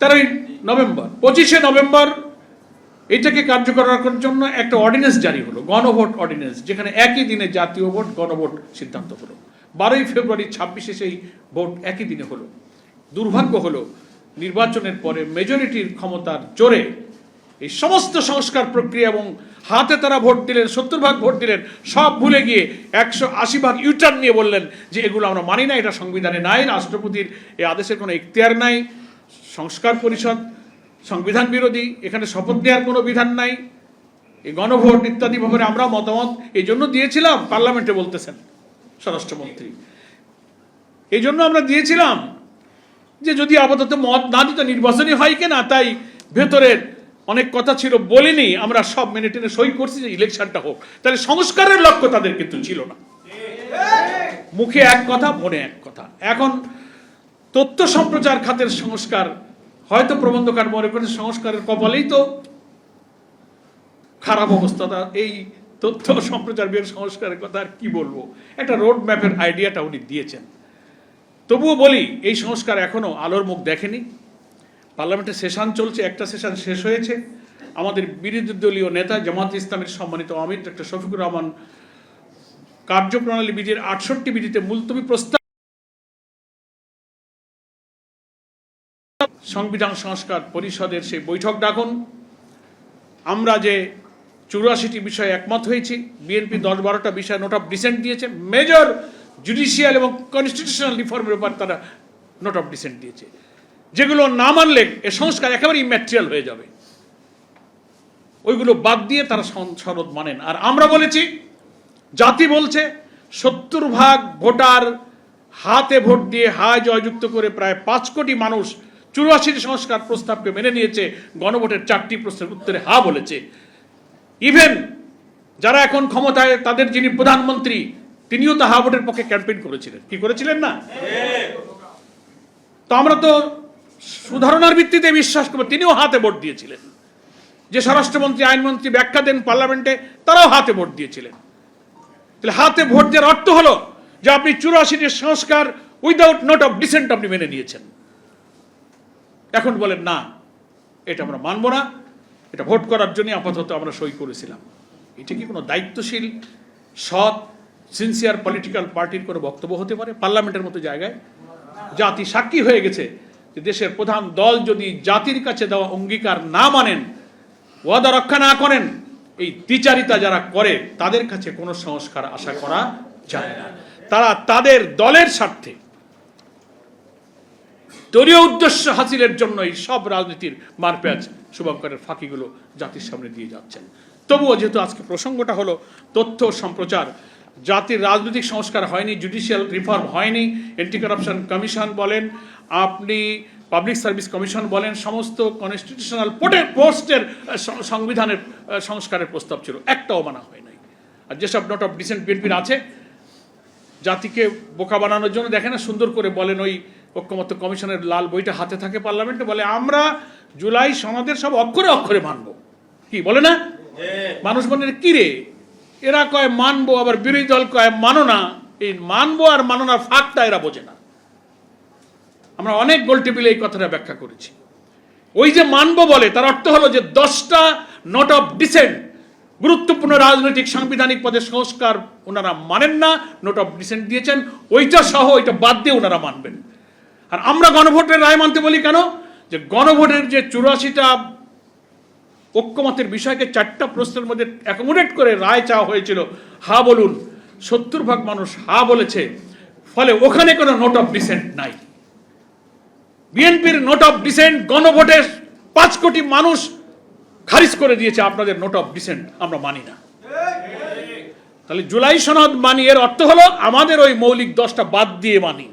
13ই November, 25শে November এটাকে কার্যকর করার জন্য একটা অর্ডিন্যান্স জারি হলো, গণভোট অর্ডিন্যান্স, যেখানে একই দিনে জাতীয় ভোট, গণভোট সিদ্ধান্ত হলো। 12ই ফেব্রুয়ারি 26শে সেই ভোট একই দিনে হলো। দুর্ভাগ্য হলো নির্বাচনের পরে মেজরিটির ক্ষমতার জোরে এই সমস্ত সংস্কার প্রক্রিয়া এবং হাতে তারা ভোট দিলেন, 70 ভাগ ভোট দিলেন, সব ভুলে গিয়ে 180 ভাগ ইউটার্ন নিয়ে বললেন যে এগুলো আমরা মানি না, এটা সংবিধানে নাই, রাষ্ট্রপতির এই আদেশের কোনো এখতিয়ার নাই, সংস্কার পরিষদ সংবিধান বিরোধী, এখানে শপথ দেওয়ার কোনো বিধান নাই, এই গণভোট ইত্যাদি ব্যাপারে আমরা মতামত এই জন্য দিয়েছিলাম, পার্লামেন্টে বলতেছেন স্বরাষ্ট্রমন্ত্রী, এই জন্য আমরা দিয়েছিলাম যে যদি আপাতত মত না দিত নির্বাচনই হয় কিনা, তাই ভেতরের অনেক কথা ছিল বলিনি, আমরা সব মেনে টেনে সই করছি যে ইলেকশনটা হোক। তাহলে সংস্কারের লক্ষ্য তাদের কিন্তু ছিল না, মুখে এক কথা মনে এক কথা। এখন তথ্য সম্প্রচার খাতের সংস্কার, হয়তো প্রবন্ধকার মনে করেন সংস্কারের কপালেই তো খারাপ অবস্থাটা, এই তথ্য সম্প্রচার বিভাগ সংস্কারের কথা আর কি বলবো, একটা রোড ম্যাপের আইডিয়াটা উনি দিয়েছেন। তবুও বলি এই সংস্কার এখনো আলোর মুখ দেখেনি। পার্লামেন্টে সেশন চলছে, একটা সেশন শেষ হয়েছে। আমাদের বিরোধী দলীয় নেতা জামায়াতে ইসলামীর সম্মানিত আমির ডক্টর শফিকুর রহমান কার্যপ্রণালী বিধির 68 বিধিতে মুলতবি প্রস্তাব, সংবিধান সংস্কার পরিষদের সেই বৈঠক ডাকুন। আমরা যে 84টি বিষয়ে একমত হয়েছি, বিএনপি 10-12টা বিষয়ে নোট অফ ডিসেন্ট দিয়েছে, মেজর জুডিশিয়াল এবং কনস্টিটিউশনাল রিফর্মের উপর তারা নোট অফ ডিসেন্ট দিয়েছে, যেগুলো না মানলে এ সংস্কার একেবারে ইম্যাটেরিয়াল হয়ে যাবে, ওইগুলো বাদ দিয়ে তারা সনদ মানেন। আর আমরা বলেছি, জাতি বলছে 70 ভাগ ভোটার হাতে ভোট দিয়ে হায় জয়যুক্ত করে প্রায় 5 কোটি মানুষ 84টি সংস্কার প্রস্তাবকে মেনে নিয়েছে, গণভোটের 4টি প্রশ্নের উত্তরে হা বলেছে। ইভেন যারা এখন ক্ষমতায়, তাদের যিনি প্রধানমন্ত্রী, তিনিও তো হা ভোটের পক্ষে ক্যাম্পেইন করেছিলেন, কি করেছিলেন না? তো আমরা তো সুধারণার ভিত্তিতে বিশ্বাস করবো, তিনিও হাতে ভোট দিয়েছিলেন। যে স্বরাষ্ট্রমন্ত্রী, আইনমন্ত্রী ব্যাখ্যা দেন পার্লামেন্টে, তারাও হাতে ভোট দিয়েছিলেন। তাহলে হাতে ভোট দেওয়ার অর্থ হলো যে আপনি 84টি সংস্কার উইদাউট নোট অফ ডিসেন্ট আপনি মেনে নিয়েছেন। এখন বলেন না, এটা আমরা মানব না, এটা ভোট করার জন্য আপাতত আমরা সই করেছিলাম। এটা কি কোনো দায়িত্বশীল, সৎ, সিনসিয়ার পলিটিক্যাল পার্টির কোনো বক্তব্য হতে পারে? পার্লামেন্টের মতো জায়গায় জাতি সাক্ষী হয়ে গেছে যে দেশের প্রধান দল যদি জাতির কাছে দেওয়া অঙ্গীকার না মানেন, ওয়াদা রক্ষা না করেন, এই দ্বিচারিতা যারা করে তাদের কাছে কোনো সংস্কার আশা করা যায় না। তারা তাদের দলের স্বার্থে, দলীয় উদ্দেশ্য হাসিলের জন্য এই সব রাজনীতির মারপ্যাচ, শুভঙ্করের ফাঁকিগুলো জাতির সামনে দিয়ে যাচ্ছেন। তবুও যেহেতু আজকে প্রসঙ্গটা হলো তথ্য সম্প্রচার, জাতির রাজনৈতিক সংস্কার হয়নি, জুডিশিয়াল রিফর্ম হয়নি, অ্যান্টি কারাপশন কমিশন বলেন, আপনি পাবলিক সার্ভিস কমিশন বলেন, সমস্ত কনস্টিটিউশনাল পোস্টের সংবিধানের সংস্কারের প্রস্তাব ছিল, একটাও মানা হয় নাই। আর যেসব নোট অফ ডিসেন্ট বিএনপির আছে, জাতিকে বোকা বানানোর জন্য দেখে না, সুন্দর করে বলেন, ওই ঐক্যমত্য কমিশনের লাল বইটা হাতে থাকে পার্লামেন্টে, বলে আমরা জুলাই সনদের সব অক্ষরে অক্ষরে মানব। কি বলে না? মানুষ বলে কি রে, এরা কয় মানবো, আবার বিরোধী দল কয় মানো না। এই মানবো আর মানো না ফাঁকটা এরা বোঝে না। আমরা অনেক গোল টেবিলে এই কথাটা ব্যাখ্যা করেছি। ওই যে মানবো বলে, তার অর্থ হলো যে 10টা নোট অফ ডিসেন্ট গুরুত্বপূর্ণ রাজনৈতিক সাংবিধানিক পদের সংস্কার ওনারা মানেন না, নোট অফ ডিসেন্ট দিয়েছেন, ওইটা সহ ওইটা বাদ দিয়ে ওনারা মানবেন। আর আমরা গণভোটের রায় মানতে বলি কেন? যে গণভোটের যে 84টা ঐক্যমতের বিষয়কে 4টা প্রশ্নের মধ্যে অ্যাকোমোডেট করে রায় চাওয়া হয়েছিল, হা বলুন, 70 ভাগ মানুষ হা বলেছে, ফলে ওখানে কোনো নোট অফ ডিসেন্ট নাই। বিএনপির নোট অফ ডিসেন্ট গণভোটে 5 কোটি মানুষ খারিজ করে দিয়েছে, আপনাদের নোট অফ ডিসেন্ট আমরা মানি না। তাহলে জুলাই সনদ মানি, এর অর্থ হলো আমাদের ওই মৌলিক 10টা বাদ দিয়ে মানি।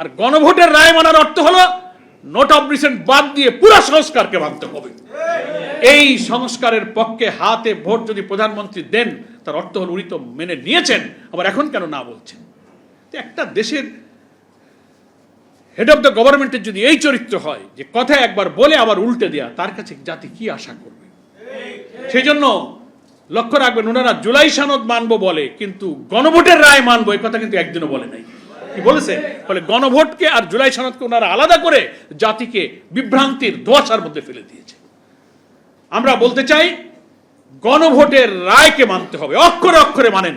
আর গণভোটের রায় মানার অর্থ হলো নোট অফ ডিসেন্ট বাদ দিয়ে পুরো সংস্কারকে মানতে হবে। এই সংস্কারের পক্ষে হাতে ভোট যদি প্রধানমন্ত্রী দেন, তার অর্থ হলো উনি তো মেনে নিয়েছেন, আবার এখন কেন না বলছেন? একটা দেশের হেড অফ দ্য গভর্নমেন্টের যদি এই চরিত্র হয় যে কথা একবার বলে আবার উল্টে দেয়া, তার কাছে জাতি কি আশা করবে? সেই জন্য লক্ষ্য রাখবেন, ওনারা জুলাই সনদ মানবো বলে, কিন্তু গণভোটের রায় মানবো এই কথা কিন্তু একদিনও বলে নাই। কি বলেছে? ফলে গণভোটকে আর জুলাই সনদকে ওনারা আলাদা করে জাতিকে বিভ্রান্তির ধোঁয়াশার মধ্যে ফেলে দিয়েছে। আমরা বলতে চাই গণভোটের রায়কে মানতে হবে, অক্ষরে অক্ষরে মানেন।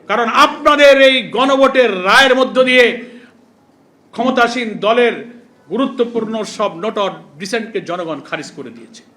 কারণ আপনাদের এই গণভোটের রায়ের মধ্য দিয়ে ক্ষমতাসীন দলের গুরুত্বপূর্ণ সব নোট অফ ডিসেন্টকে জনগণ খারিজ করে দিয়েছে।